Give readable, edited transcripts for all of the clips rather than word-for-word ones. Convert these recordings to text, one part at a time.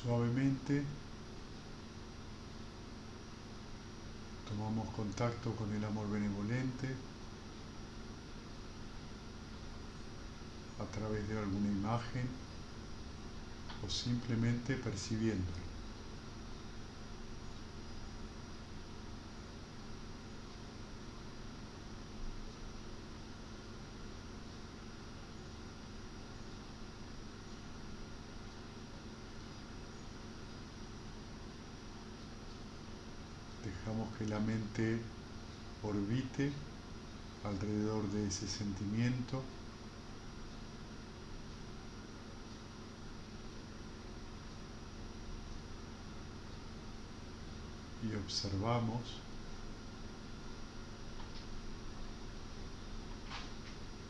Suavemente tomamos contacto con el amor benevolente a través de alguna imagen o simplemente percibiéndolo. Dejamos que la mente orbite alrededor de ese sentimiento y observamos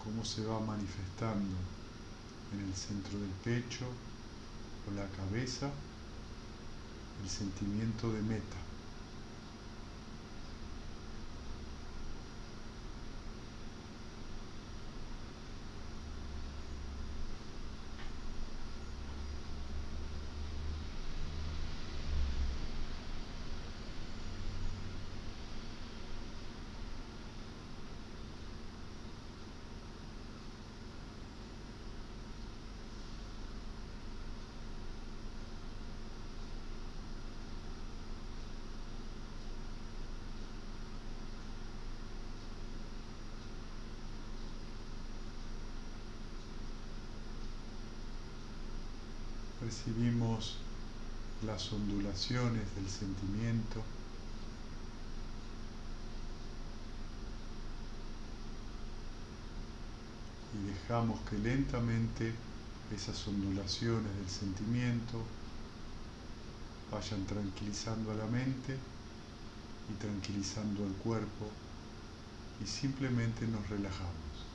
cómo se va manifestando en el centro del pecho o la cabeza el sentimiento de meta. Percibimos las ondulaciones del sentimiento y dejamos que lentamente esas ondulaciones del sentimiento vayan tranquilizando a la mente y tranquilizando al cuerpo y simplemente nos relajamos.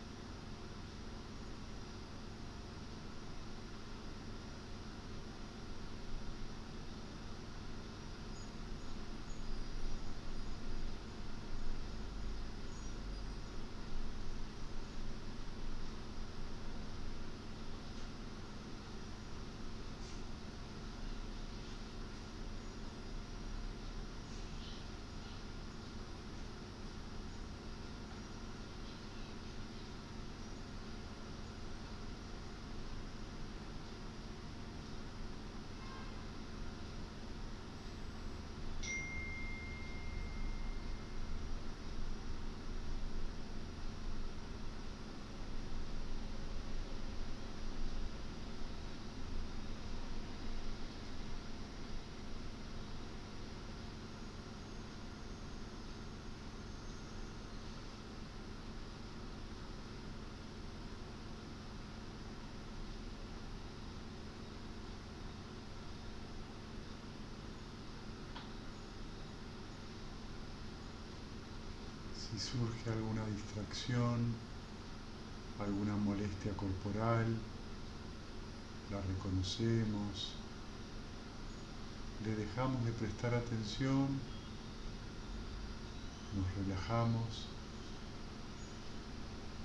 Si surge alguna distracción, alguna molestia corporal, la reconocemos, le dejamos de prestar atención, nos relajamos,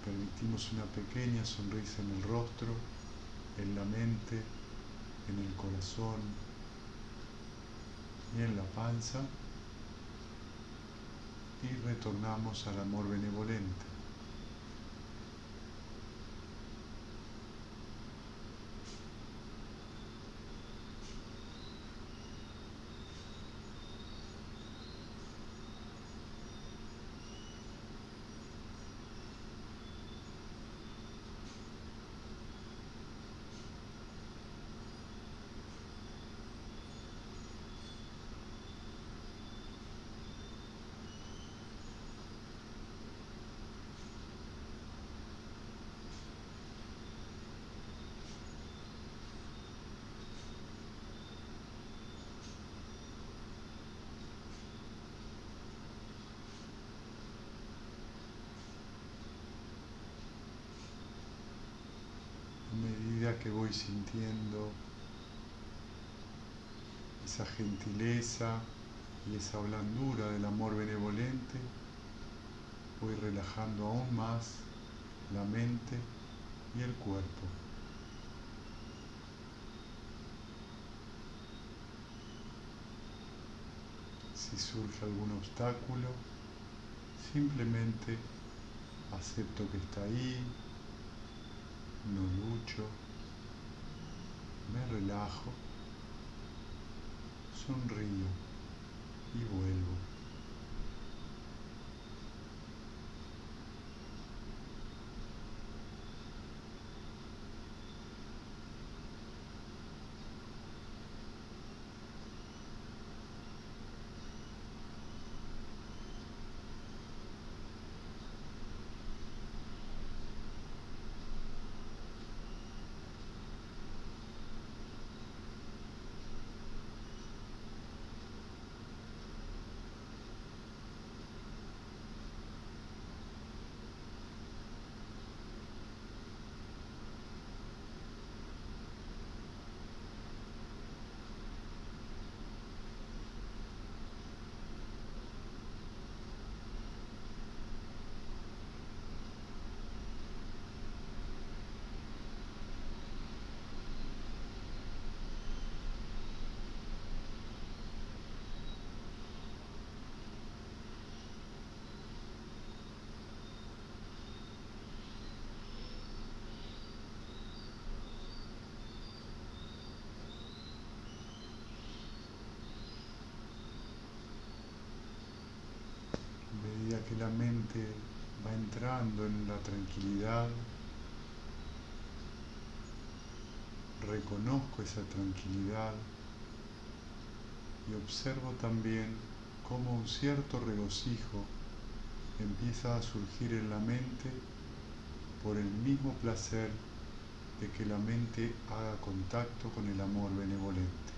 permitimos una pequeña sonrisa en el rostro, en la mente, en el corazón y en la panza y retornamos al amor benevolente. A medida que voy sintiendo esa gentileza y esa blandura del amor benevolente, voy relajando aún más la mente y el cuerpo. Si surge algún obstáculo, simplemente acepto que está ahí, no lucho, me relajo, sonrío y vuelvo. A medida que la mente va entrando en la tranquilidad, reconozco esa tranquilidad y observo también cómo un cierto regocijo empieza a surgir en la mente por el mismo placer de que la mente haga contacto con el amor benevolente.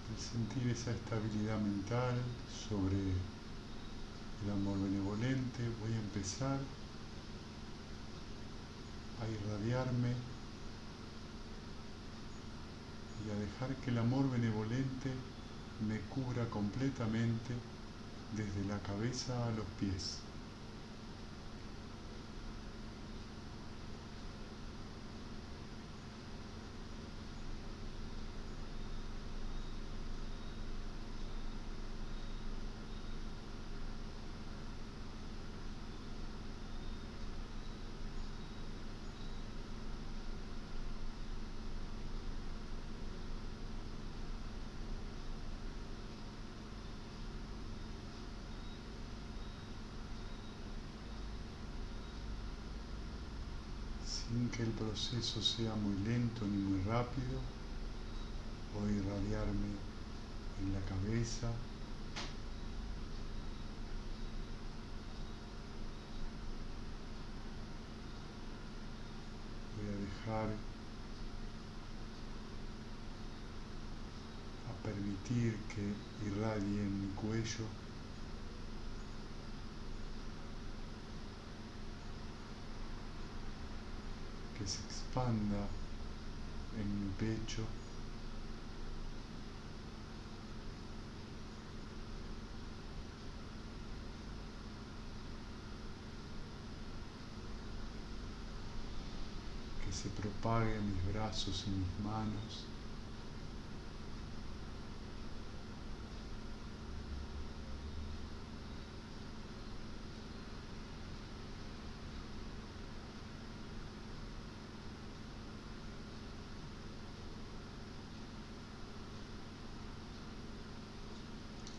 Al sentir esa estabilidad mental sobre el amor benevolente, voy a empezar a irradiarme y a dejar que el amor benevolente me cubra completamente desde la cabeza a los pies. Sin que el proceso sea muy lento ni muy rápido, voy a irradiarme en la cabeza, voy a dejar a permitir que irradie en mi cuello, que se expanda en mi pecho, se propague a mis brazos y mis manos,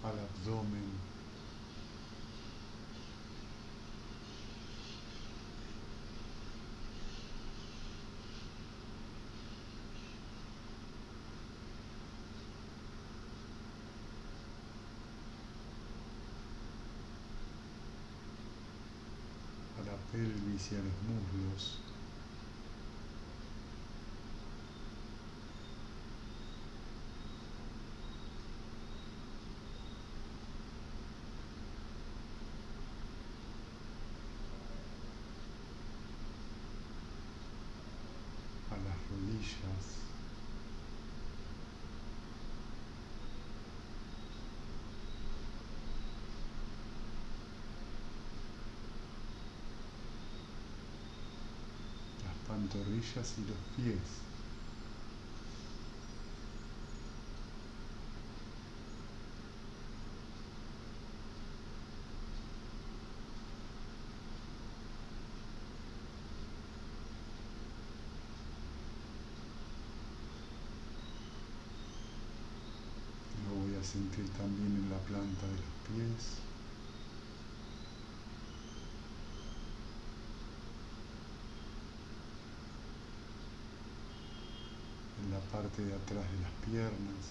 al abdomen, a la pelvis y a los muslos, a las rodillas, las pantorrillas y los pies. Lo voy a sentir también en la planta de los pies, en la parte de atrás de las piernas,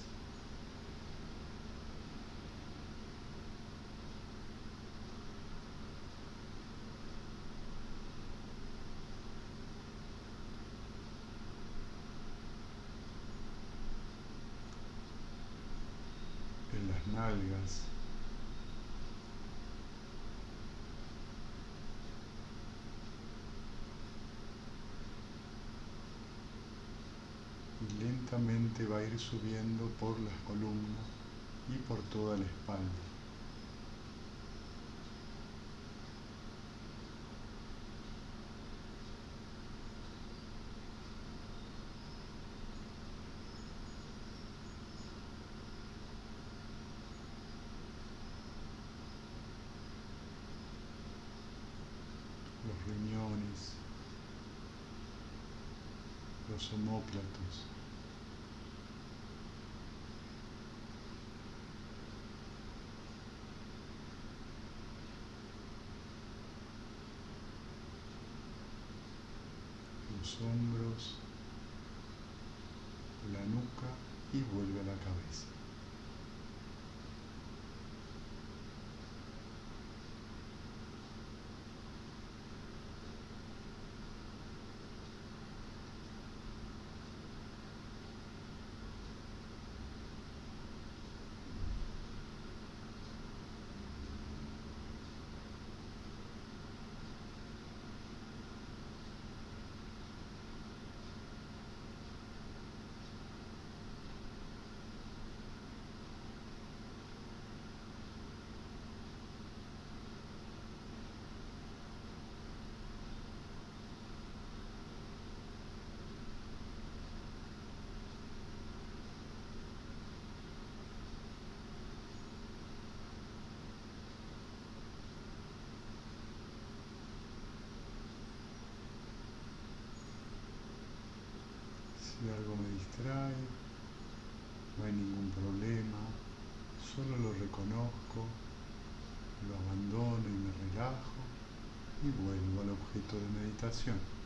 en las nalgas, y lentamente va a ir subiendo por las columnas y por toda la espalda. Los riñones, los omóplatos, los hombros, la nuca y vuelve a la cabeza. Si algo me distrae, no hay ningún problema, solo lo reconozco, lo abandono y me relajo y vuelvo al objeto de meditación.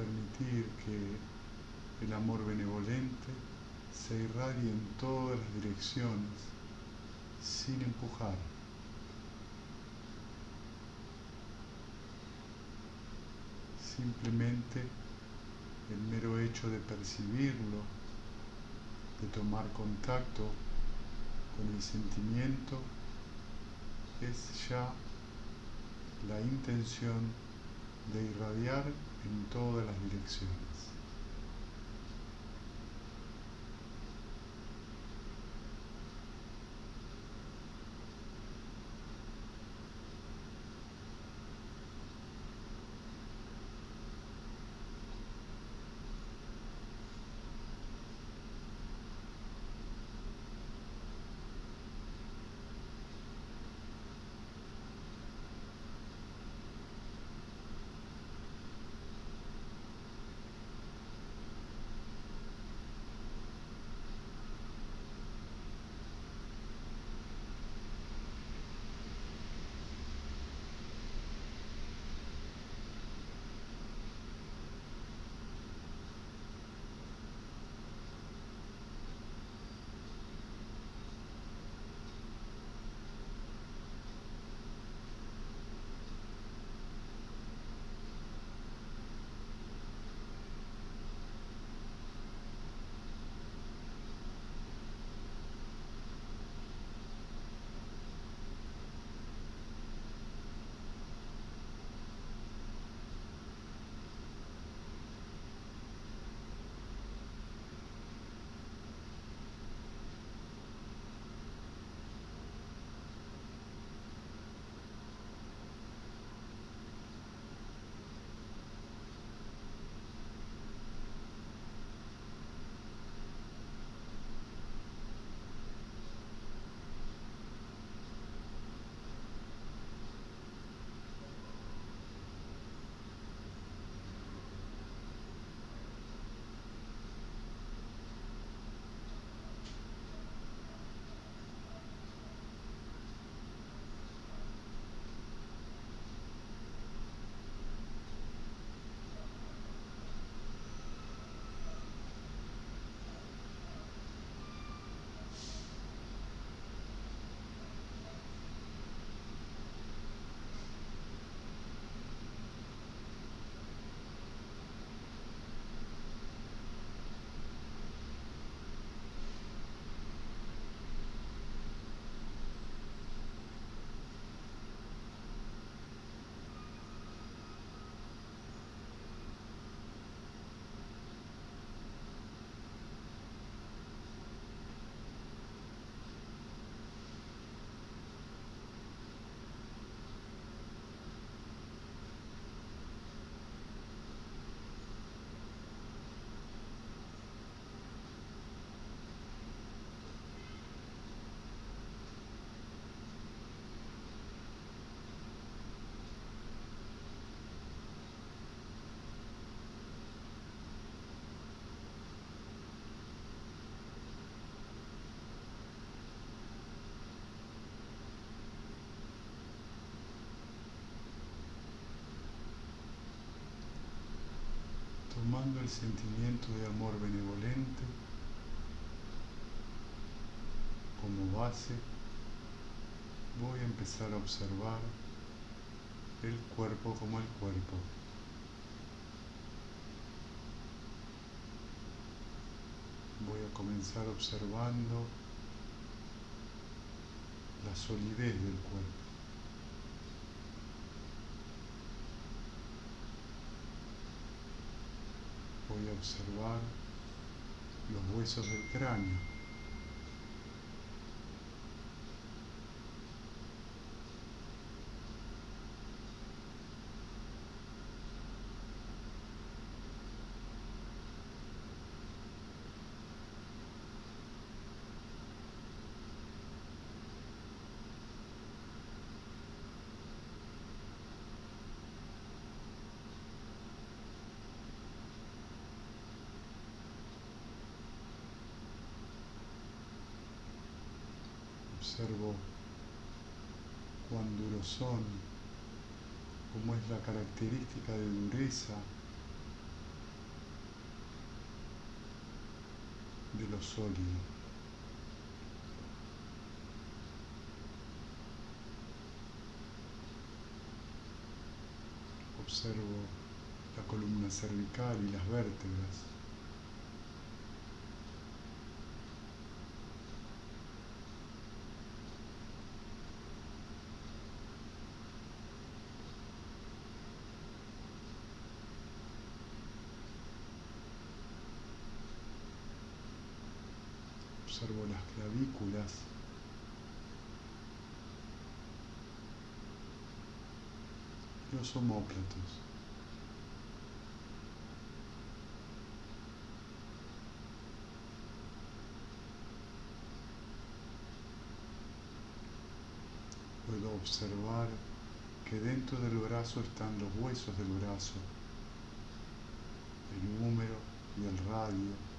permitir que el amor benevolente se irradie en todas las direcciones sin empujar. Simplemente el mero hecho de percibirlo, de tomar contacto con el sentimiento, es ya la intención de irradiar en todas las direcciones. Tomando el sentimiento de amor benevolente como base, voy a empezar a observar el cuerpo como el cuerpo. Voy a comenzar observando la solidez del cuerpo. Voy a observar los huesos del cráneo. Observo cuán duros son, cómo es la característica de dureza de lo sólido. Observo la columna cervical y las vértebras. Observo las clavículas, los omóplatos. Puedo observar que dentro del brazo están los huesos del brazo, el húmero y el radio.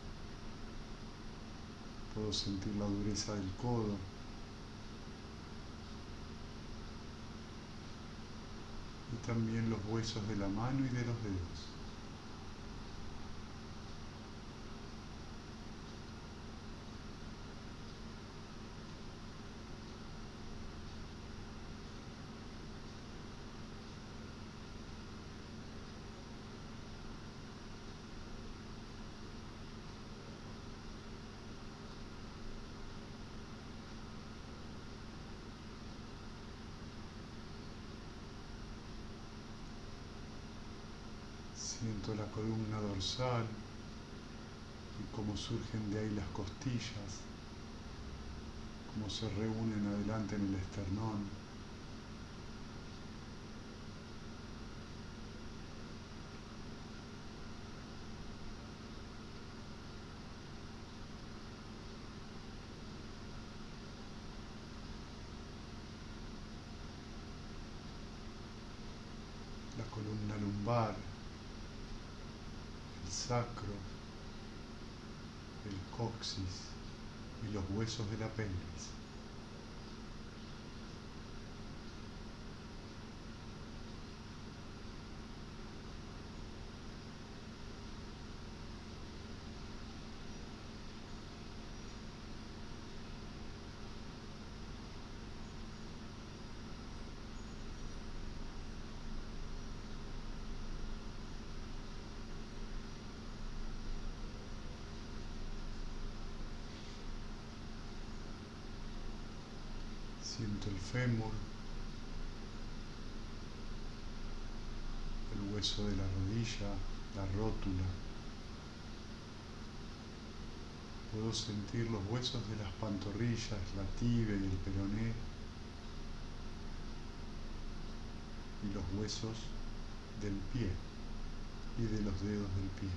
Puedo sentir la dureza del codo. Y también los huesos de la mano y de los dedos. Siento la columna dorsal y cómo surgen de ahí las costillas, cómo se reúnen adelante en el esternón. La columna lumbar, el sacro, el coxis y los huesos de la pelvis. Siento el fémur, el hueso de la rodilla, la rótula. Puedo sentir los huesos de las pantorrillas, la tibia y el peroné, y los huesos del pie y de los dedos del pie.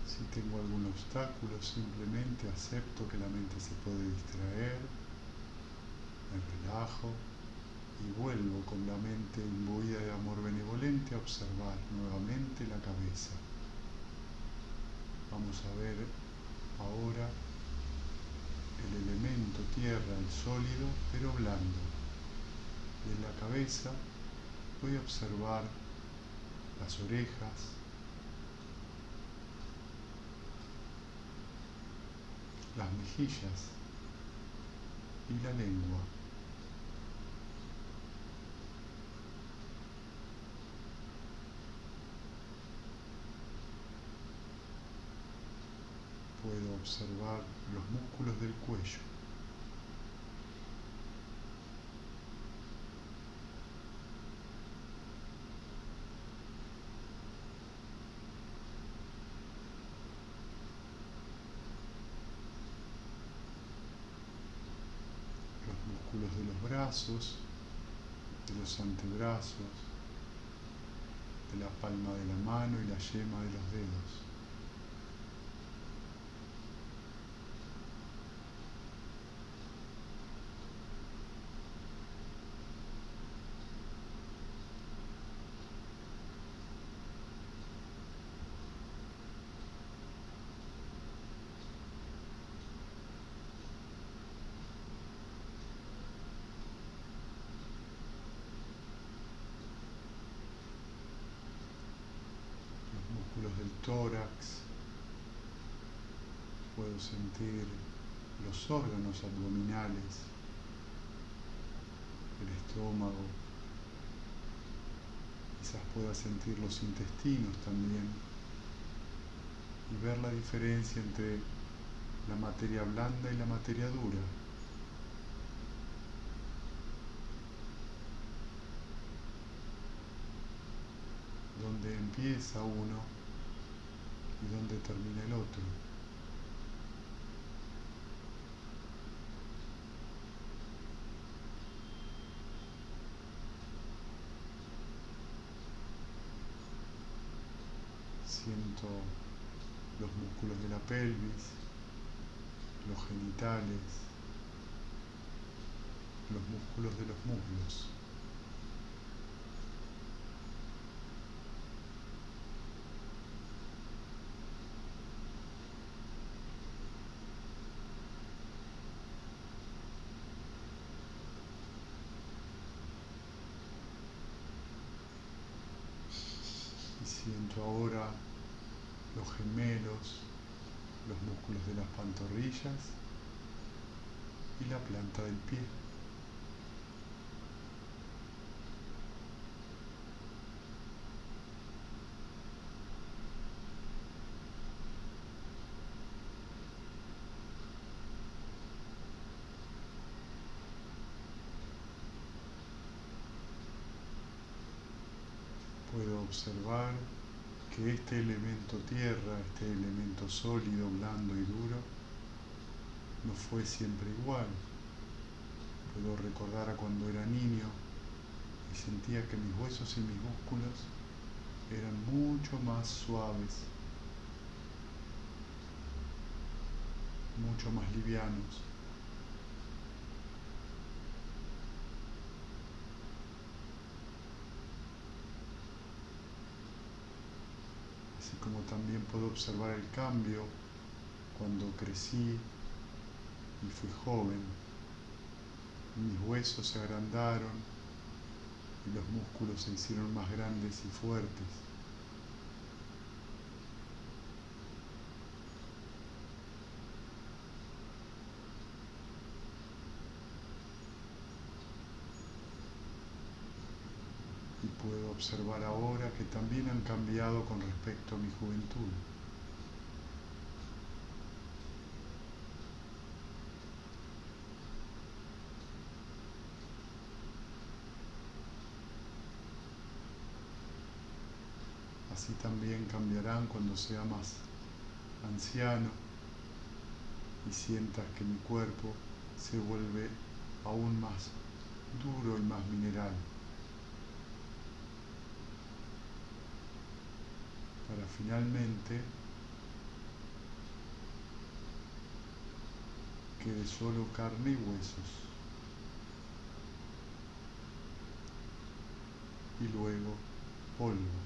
Si tengo algún obstáculo, simplemente acepto que la mente se puede distraer, me relajo y vuelvo con la mente imbuida de amor benevolente a observar nuevamente la cabeza. Vamos a ver ahora el elemento tierra, el sólido, pero blando. De la cabeza voy a observar las orejas, las mejillas y la lengua. Puedo observar los músculos del cuello. Los músculos de los brazos, de los antebrazos, de la palma de la mano y la yema de los dedos. Músculos del tórax, puedo sentir los órganos abdominales, el estómago, quizás pueda sentir los intestinos también y ver la diferencia entre la materia blanda y la materia dura. Dónde empieza uno y dónde termina el otro. Siento los músculos de la pelvis, los genitales, los músculos de los muslos. Y siento ahora los gemelos, los músculos de las pantorrillas y la planta del pie. Puedo observar que este elemento tierra, este elemento sólido, blando y duro, no fue siempre igual. Puedo recordar a cuando era niño y sentía que mis huesos y mis músculos eran mucho más suaves, mucho más livianos. Así como también puedo observar el cambio cuando crecí y fui joven. Mis huesos se agrandaron y los músculos se hicieron más grandes y fuertes. Y puedo observar ahora que también han cambiado con respecto a mi juventud. Así también cambiarán cuando sea más anciano y sientas que mi cuerpo se vuelve aún más duro y más mineral, para finalmente quede solo carne y huesos, y luego polvo.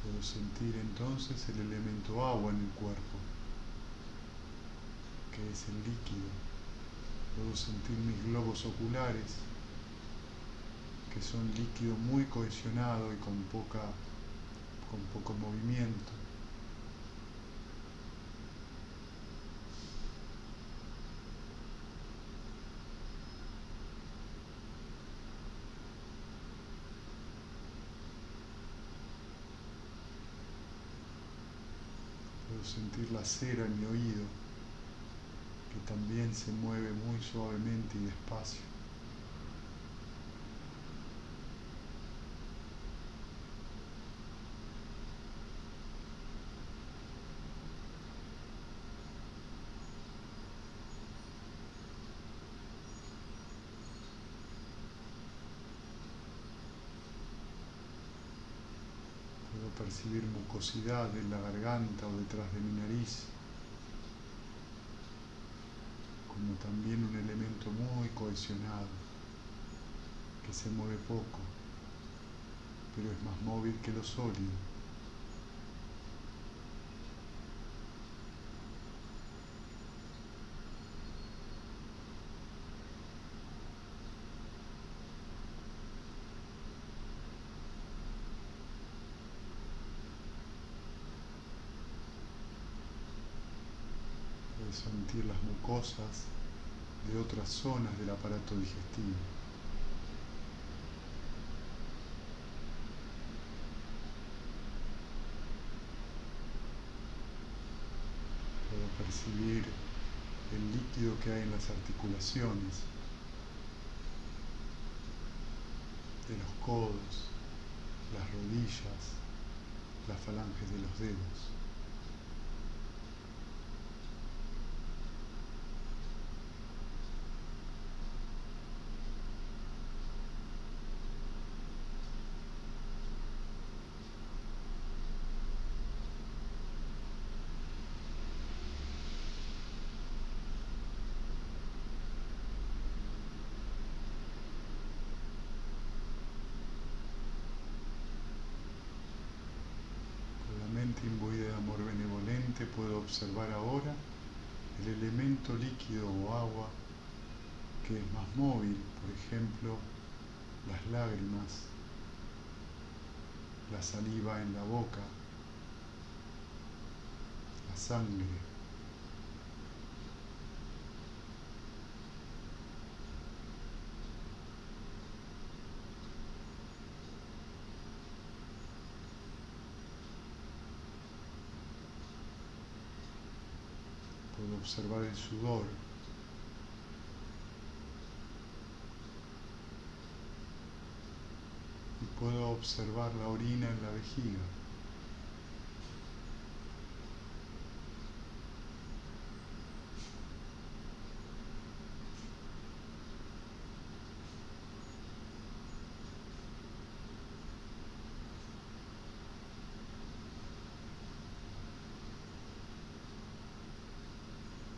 Puedo sentir entonces el elemento agua en el cuerpo, que es el líquido. Puedo sentir mis globos oculares, que son líquido muy cohesionado y con poco movimiento. Puedo sentir la cera en mi oído, que también se mueve muy suavemente y despacio. percibir mucosidad en la garganta o detrás de mi nariz, como también un elemento muy cohesionado, que se mueve poco, pero es más móvil que lo sólido. Puedes sentir las mucosas de otras zonas del aparato digestivo. Puedo percibir el líquido que hay en las articulaciones, de los codos, las rodillas, las falanges de los dedos. Imbuida de amor benevolente, puedo observar ahora el elemento líquido o agua que es más móvil, por ejemplo, las lágrimas, la saliva en la boca, la sangre. Puedo observar el sudor. Y puedo observar la orina en la vejiga.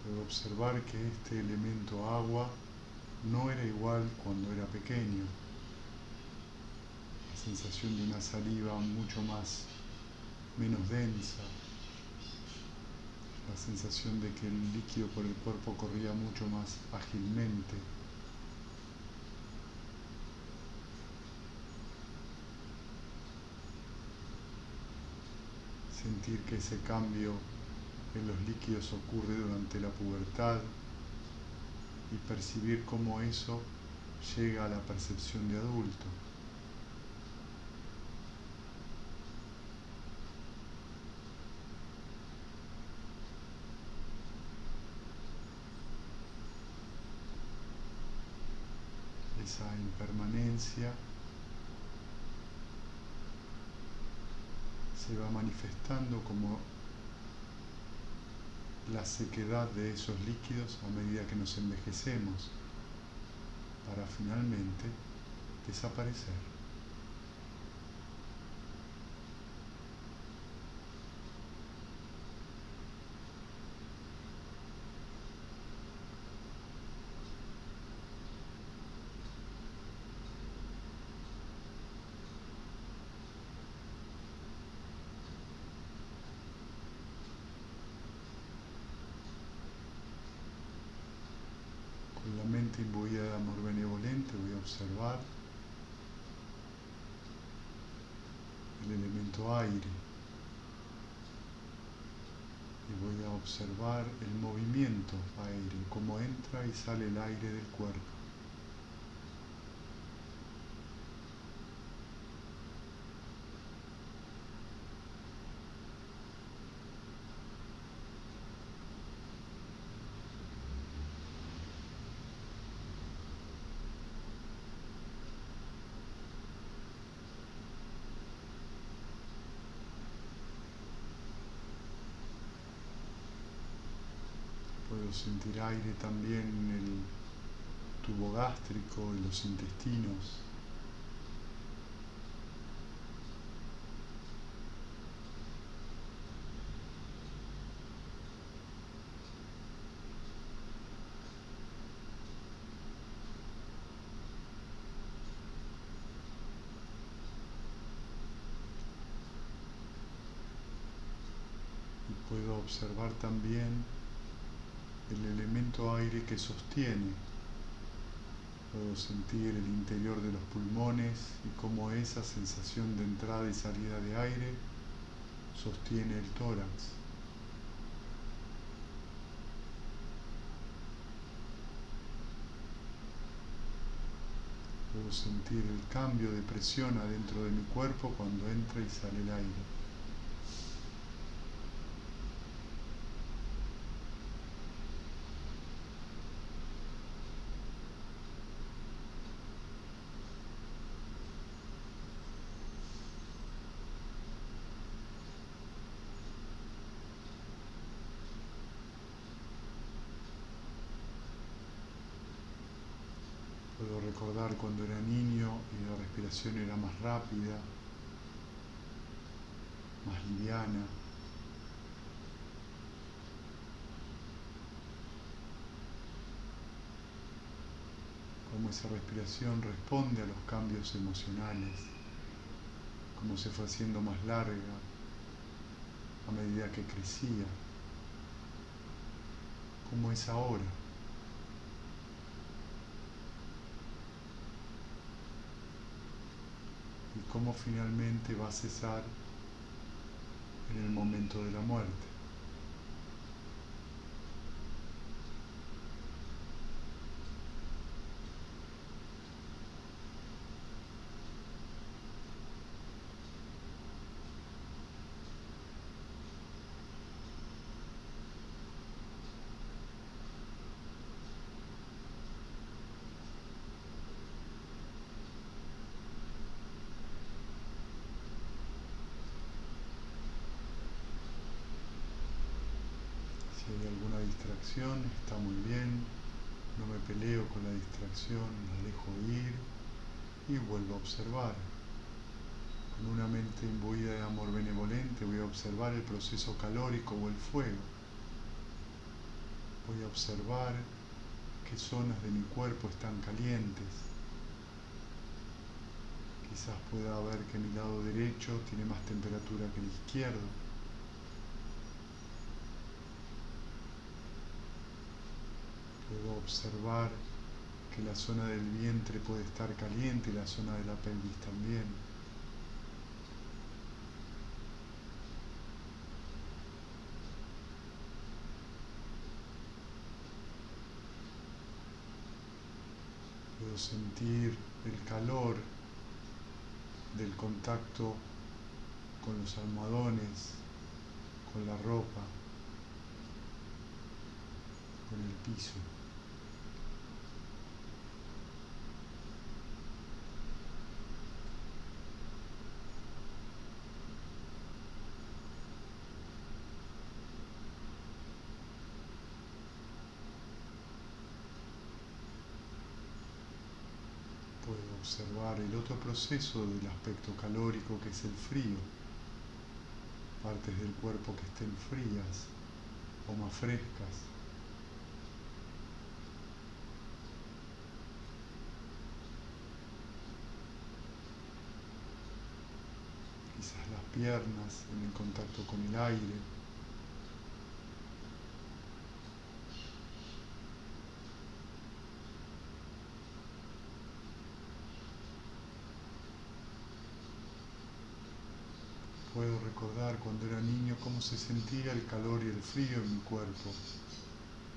Puedo observar que este elemento agua no era igual cuando era pequeño. La sensación de una saliva menos densa, la sensación de que el líquido por el cuerpo corría mucho más ágilmente. Sentir que ese cambio en los líquidos ocurre durante la pubertad y percibir cómo eso llega a la percepción de adulto. Esa impermanencia se va manifestando como la sequedad de esos líquidos a medida que nos envejecemos, para finalmente desaparecer. Con la mente imbuida de amor benevolente voy a observar el elemento aire y voy a observar el movimiento aire, cómo entra y sale el aire del cuerpo. Puedo sentir aire también en el tubo gástrico, en los intestinos. observar también el elemento aire que sostiene. Puedo sentir el interior de los pulmones y cómo esa sensación de entrada y salida de aire sostiene el tórax. Puedo sentir el cambio de presión adentro de mi cuerpo cuando entra y sale el aire. Puedo recordar cuando era niño y la respiración era más rápida, más liviana. Cómo esa respiración responde a los cambios emocionales, cómo se fue haciendo más larga a medida que crecía, cómo es ahora. Y cómo finalmente va a cesar en el momento de la muerte. Si hay alguna distracción, está muy bien. No me peleo con la distracción, la dejo ir y vuelvo a observar. Con una mente imbuida de amor benevolente voy a observar el proceso calórico o el fuego. Voy a observar qué zonas de mi cuerpo están calientes. Quizás pueda ver que mi lado derecho tiene más temperatura que el izquierdo. Puedo observar que la zona del vientre puede estar caliente y la zona de la pelvis también. Puedo sentir el calor del contacto con los almohadones, con la ropa, con el piso. Puedo observar el otro proceso del aspecto calórico que es el frío. Partes del cuerpo que estén frías o más frescas. Quizás las piernas en el contacto con el aire. Puedo recordar cuando era niño cómo se sentía el calor y el frío en mi cuerpo,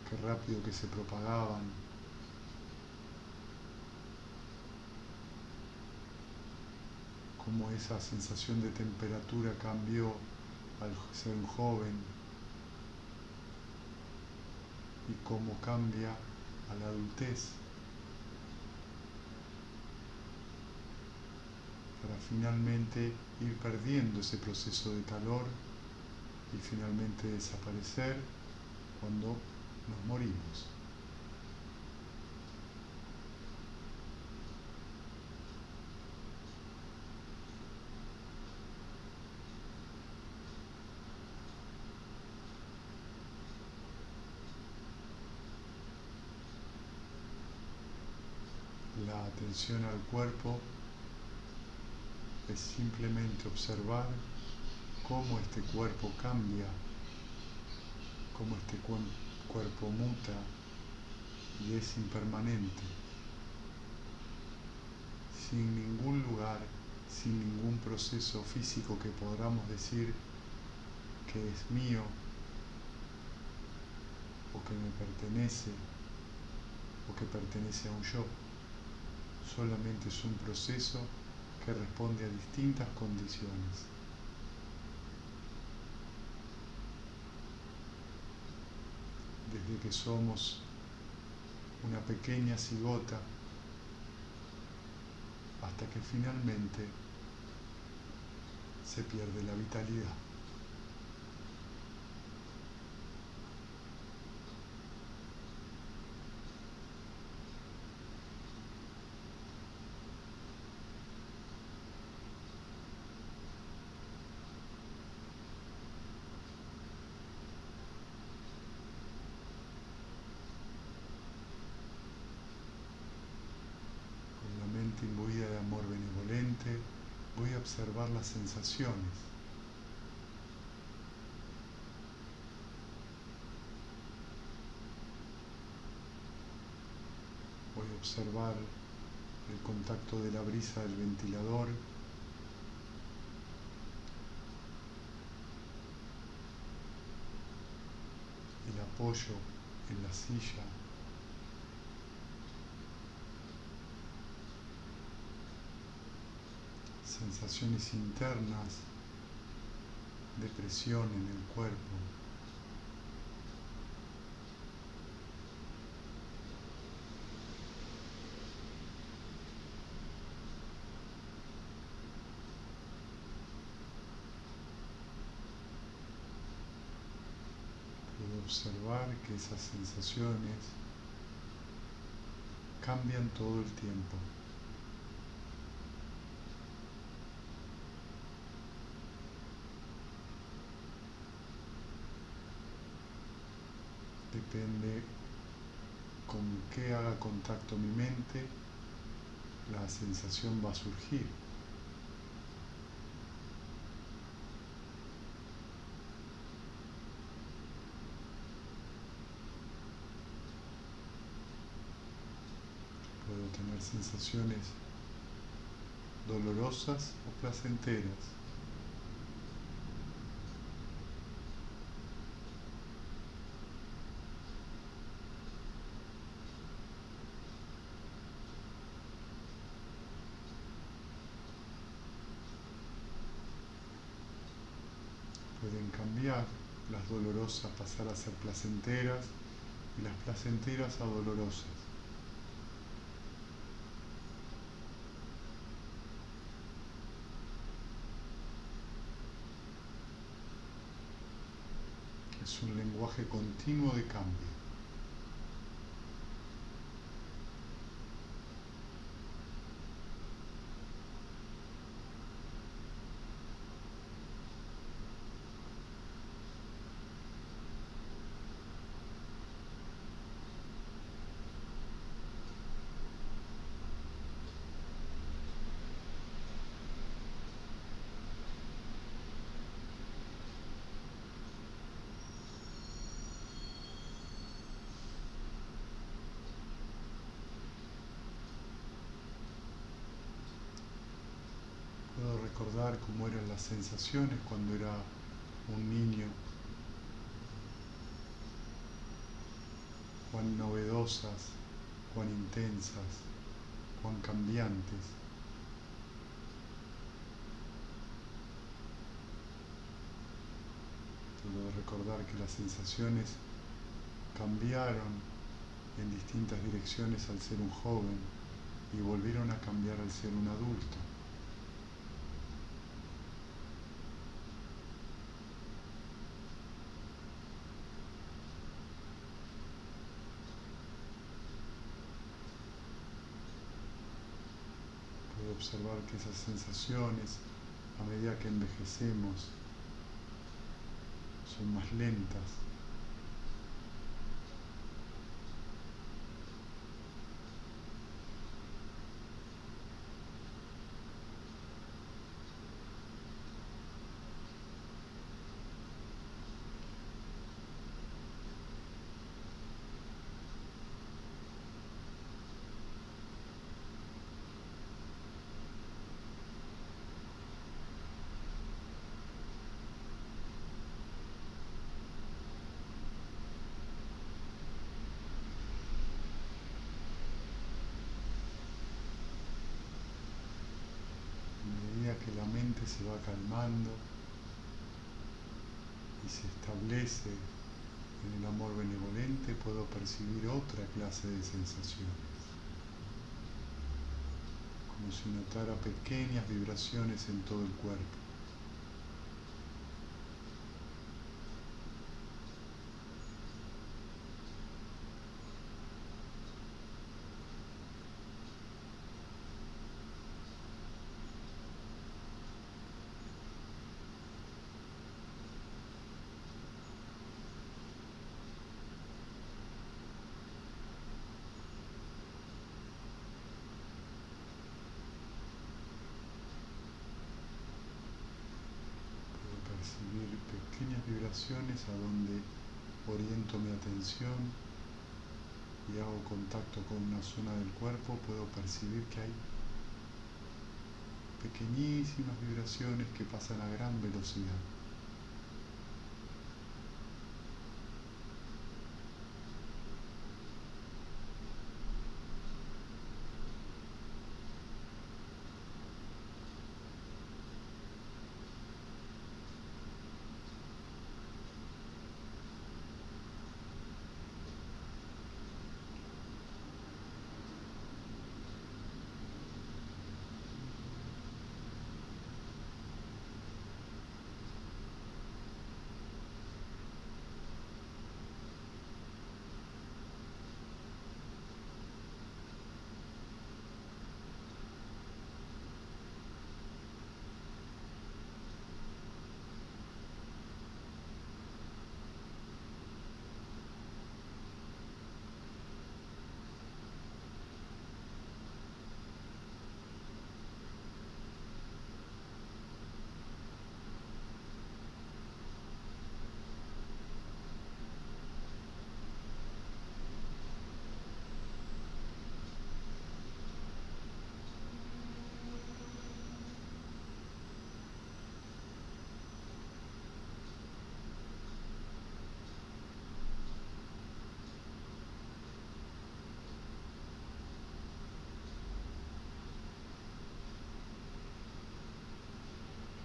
qué rápido que se propagaban. Cómo esa sensación de temperatura cambió al ser un joven y cómo cambia a la adultez, para finalmente ir perdiendo ese proceso de calor y finalmente desaparecer cuando nos morimos. La atención al cuerpo es simplemente observar cómo este cuerpo cambia cómo este cuerpo muta y es impermanente, sin ningún lugar, sin ningún proceso físico que podamos decir que es mío o que me pertenece o que pertenece a un yo. Solamente es un proceso que responde a distintas condiciones. Desde que somos una pequeña cigota hasta que finalmente se pierde la vitalidad. Con la mente imbuida de amor benevolente, voy a observar las sensaciones. Voy a observar el contacto de la brisa del ventilador, el apoyo en la silla, sensaciones internas de presión en el cuerpo. Puedo observar que esas sensaciones cambian todo el tiempo. Depende con qué haga contacto mi mente, la sensación va a surgir. Puedo tener sensaciones dolorosas o placenteras. Pueden cambiar, las dolorosas pasar a ser placenteras y las placenteras a dolorosas. Es un lenguaje continuo de cambio. Puedo recordar cómo eran las sensaciones cuando era un niño, cuán novedosas, cuán intensas, cuán cambiantes. Puedo recordar que las sensaciones cambiaron en distintas direcciones al ser un joven y volvieron a cambiar al ser un adulto. Puedo observar que esas sensaciones, a medida que envejecemos, son más lentas. mente se va calmando y se establece en el amor benevolente, puedo percibir otra clase de sensaciones, como si notara pequeñas vibraciones en todo el cuerpo. Percibir pequeñas vibraciones a donde oriento mi atención y hago contacto con una zona del cuerpo, puedo percibir que hay pequeñísimas vibraciones que pasan a gran velocidad.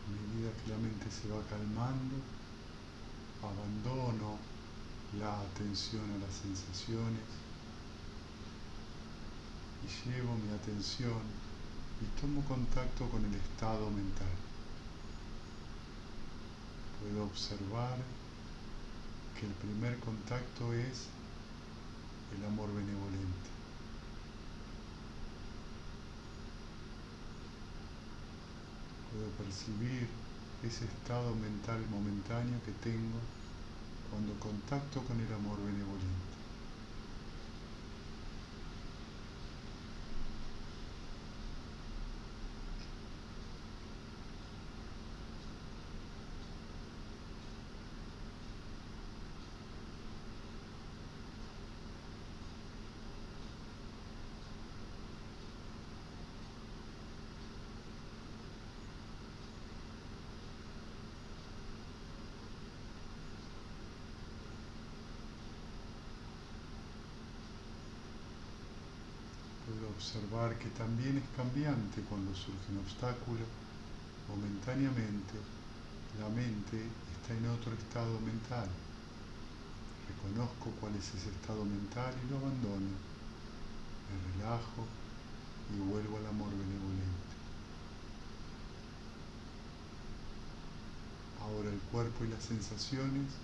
A medida que la mente se va calmando, abandono la atención a las sensaciones y llevo mi atención y tomo contacto con el estado mental. Puedo observar que el primer contacto es el amor benevolente. Puedo percibir ese estado mental momentáneo que tengo cuando contacto con el amor benevolente. Puedo observar que también es cambiante cuando surge un obstáculo. Momentáneamente, la mente está en otro estado mental. Reconozco cuál es ese estado mental y lo abandono. Me relajo y vuelvo al amor benevolente. Ahora el cuerpo y las sensaciones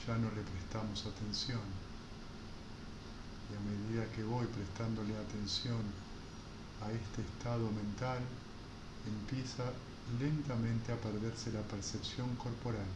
ya no le prestamos atención. Y a medida que voy prestándole atención a este estado mental, empieza lentamente a perderse la percepción corporal.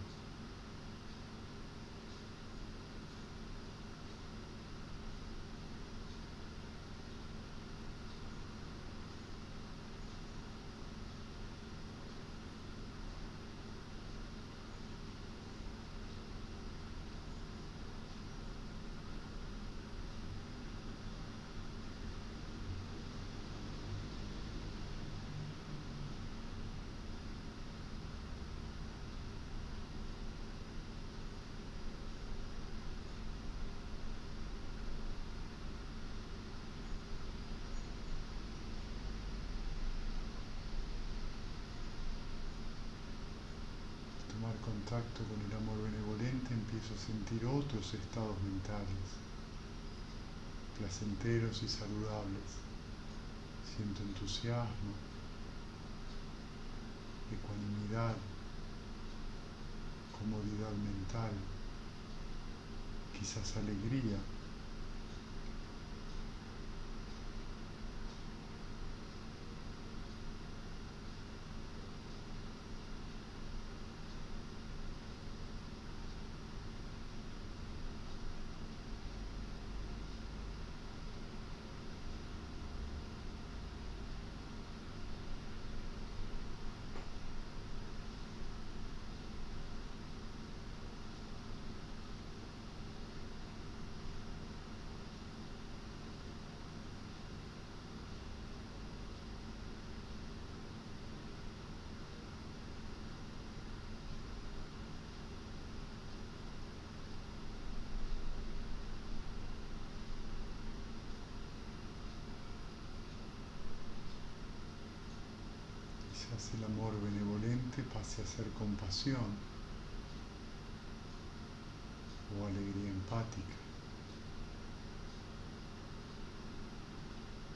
contacto con el amor benevolente empiezo a sentir otros estados mentales, placenteros y saludables. Siento entusiasmo, ecuanimidad, comodidad mental, quizás alegría. Quizás el amor benevolente pase a ser compasión o alegría empática.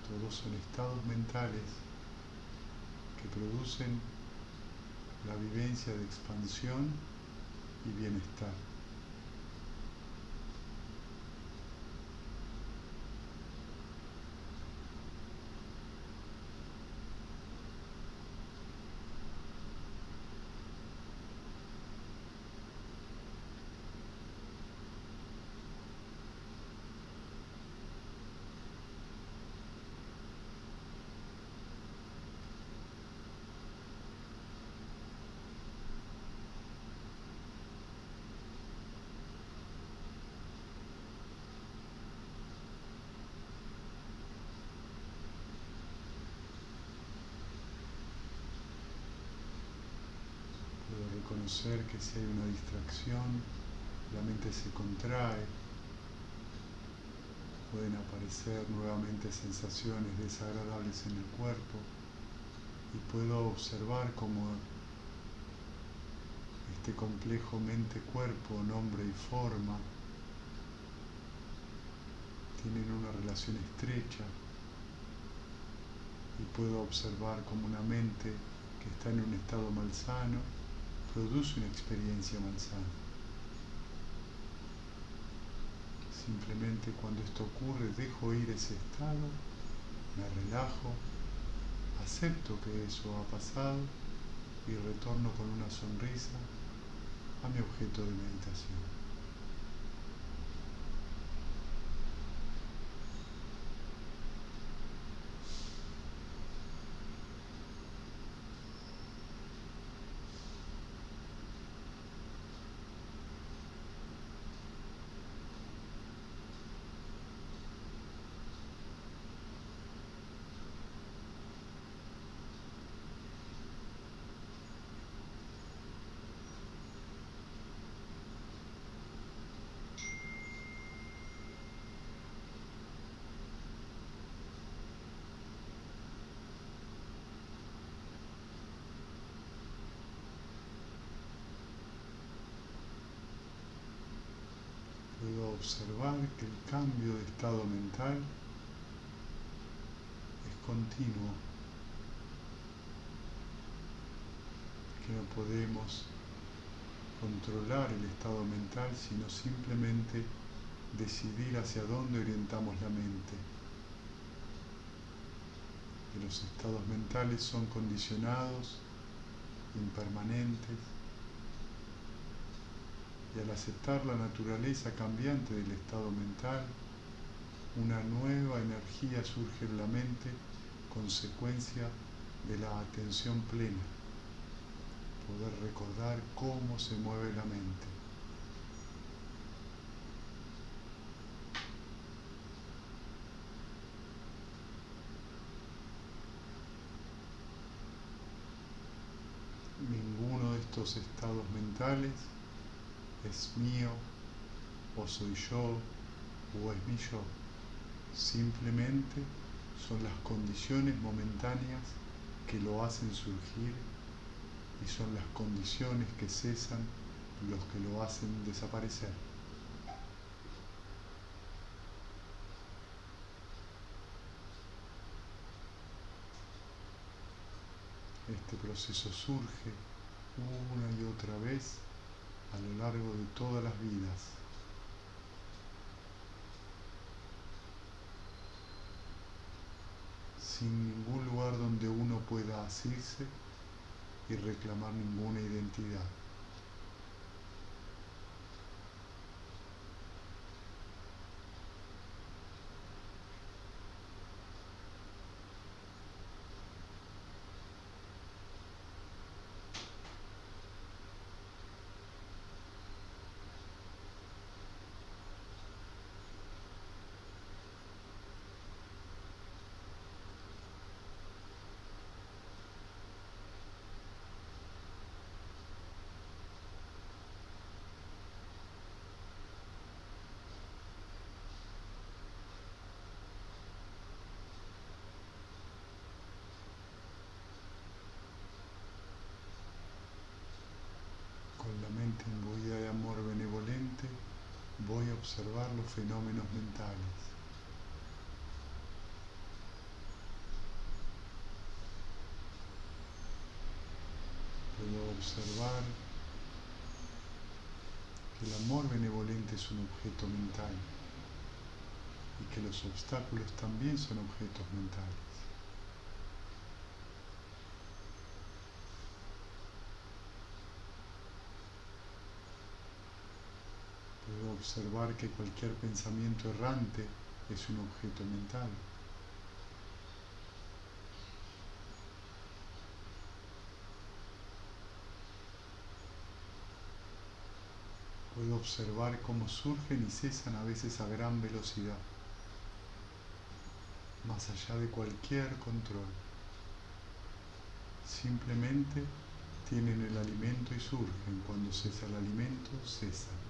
Todos son estados mentales que producen la vivencia de expansión y bienestar. Puedo reconocer que si hay una distracción, la mente se contrae, pueden aparecer nuevamente sensaciones desagradables en el cuerpo y puedo observar cómo este complejo mente-cuerpo, nombre y forma tienen una relación estrecha y puedo observar cómo una mente que está en un estado malsano produce una experiencia malsana. Simplemente cuando esto ocurre dejo ir ese estado, me relajo, acepto que eso ha pasado y retorno con una sonrisa a mi objeto de meditación. Puedo observar que el cambio de estado mental es continuo, que no podemos controlar el estado mental, sino simplemente decidir hacia dónde orientamos la mente. Que los estados mentales son condicionados, impermanentes, y al aceptar la naturaleza cambiante del estado mental, una nueva energía surge en la mente, consecuencia de la atención plena, poder recordar cómo se mueve la mente. Ninguno de estos estados mentales es mío, o soy yo, o es mi yo. Simplemente son las condiciones momentáneas que lo hacen surgir y son las condiciones que cesan los que lo hacen desaparecer. Este proceso surge una y otra vez a lo largo de todas las vidas. Sin ningún lugar donde uno pueda asirse y reclamar ninguna identidad. Con la mente imbuida de amor benevolente, voy a observar los fenómenos mentales. Puedo observar que el amor benevolente es un objeto mental y que los obstáculos también son objetos mentales. Puedo observar que cualquier pensamiento errante es un objeto mental. Puedo observar cómo surgen y cesan a veces a gran velocidad, más allá de cualquier control. Simplemente tienen el alimento y surgen. Cuando cesa el alimento, cesan.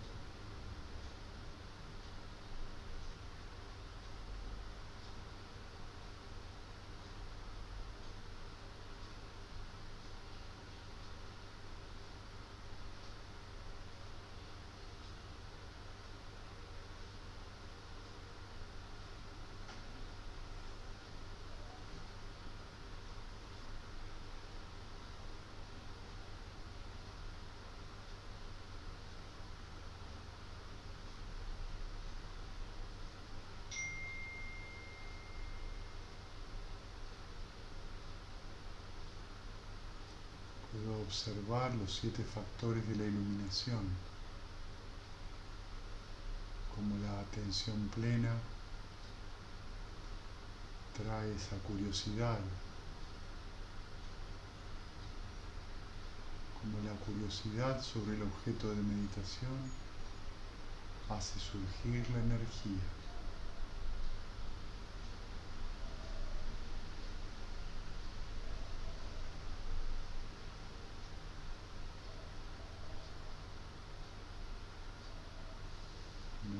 Puedo observar los 7 factores de la iluminación, como la atención plena trae esa curiosidad, como la curiosidad sobre el objeto de meditación hace surgir la energía.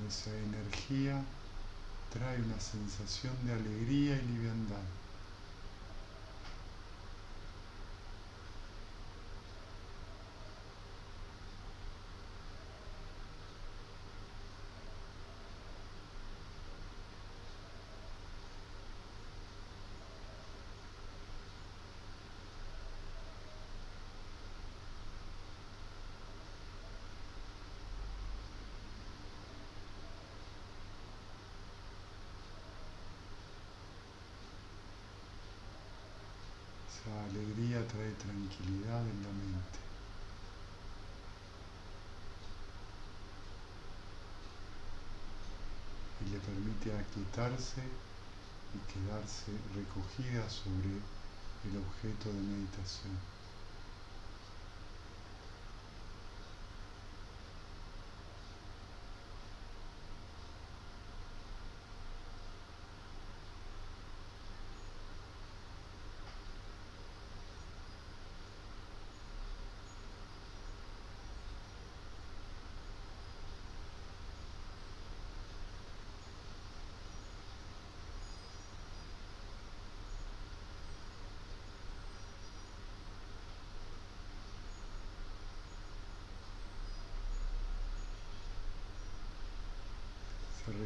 Esa energía trae una sensación de alegría y liviandad. Esa alegría trae tranquilidad en la mente. Y le permite aquietarse y quedarse recogida sobre el objeto de meditación.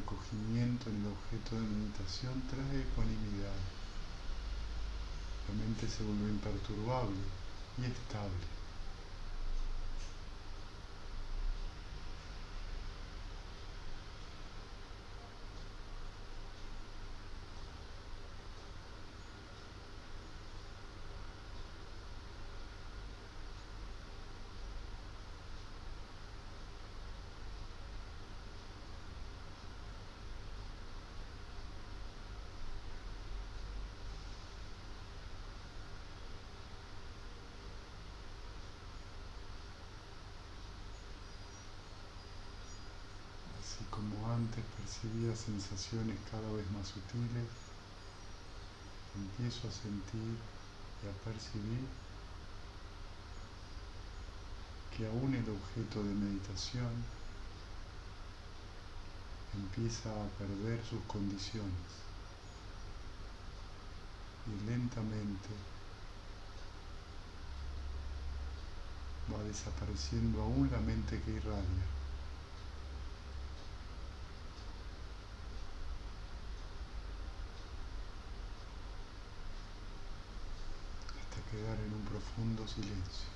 recogimiento en el objeto de meditación trae ecuanimidad. La mente se vuelve imperturbable y estable. Así como antes percibía sensaciones cada vez más sutiles, empiezo a sentir y a percibir que aún el objeto de meditación empieza a perder sus condiciones y lentamente va desapareciendo aún la mente que irradia, hasta quedar en un profundo silencio.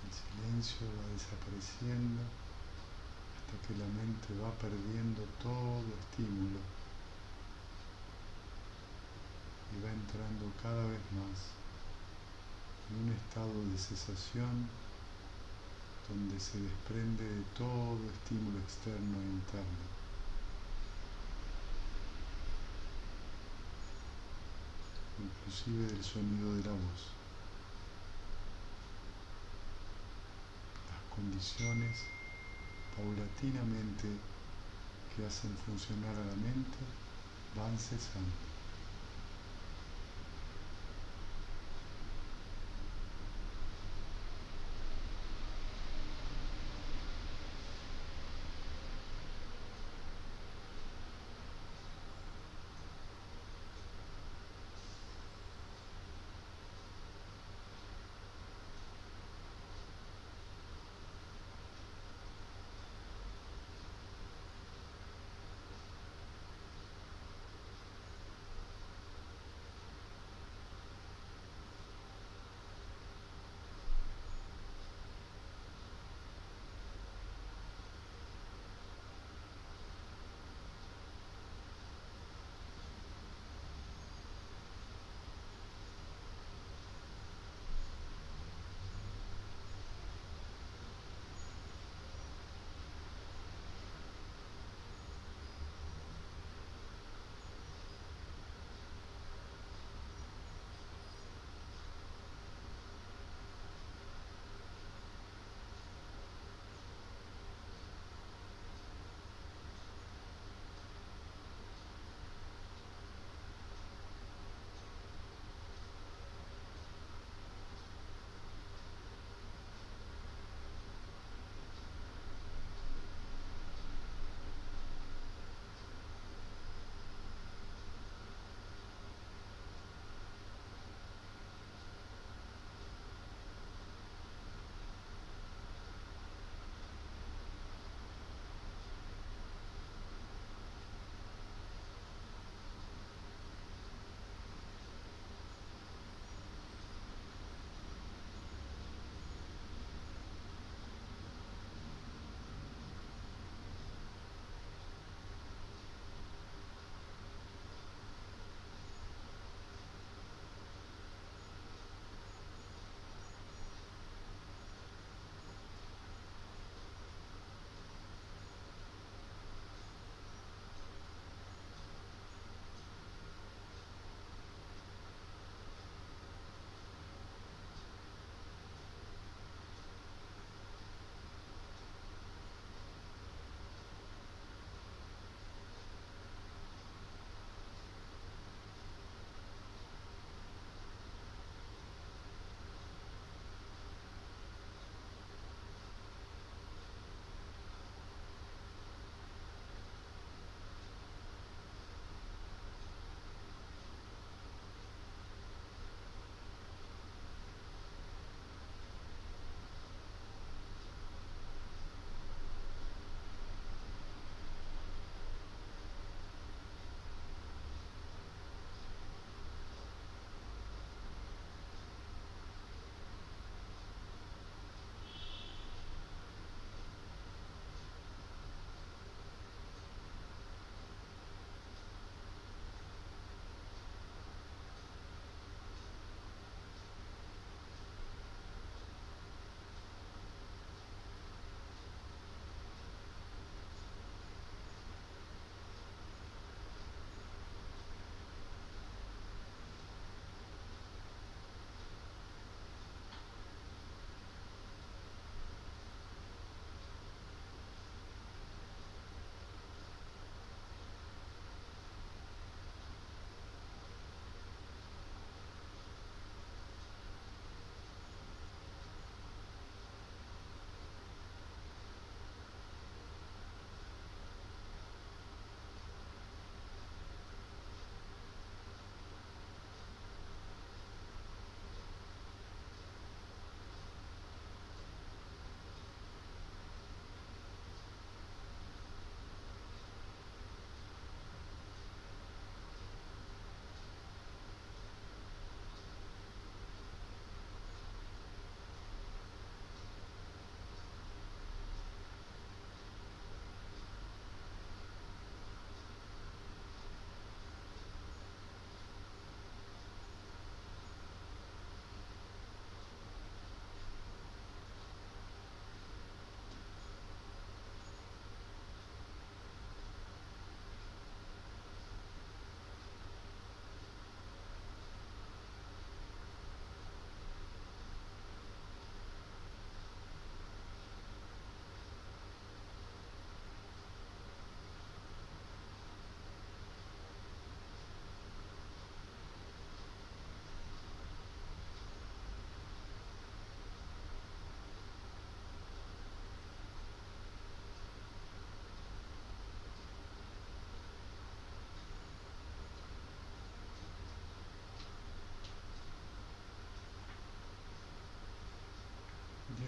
El silencio va desapareciendo hasta que la mente va perdiendo todo estímulo y va entrando cada vez más en un estado de cesación donde se desprende de todo estímulo externo e interno, inclusive del sonido de la voz. Las condiciones paulatinamente que hacen funcionar a la mente van cesando.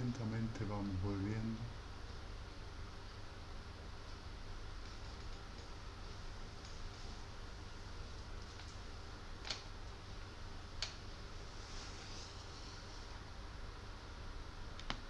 lentamente vamos volviendo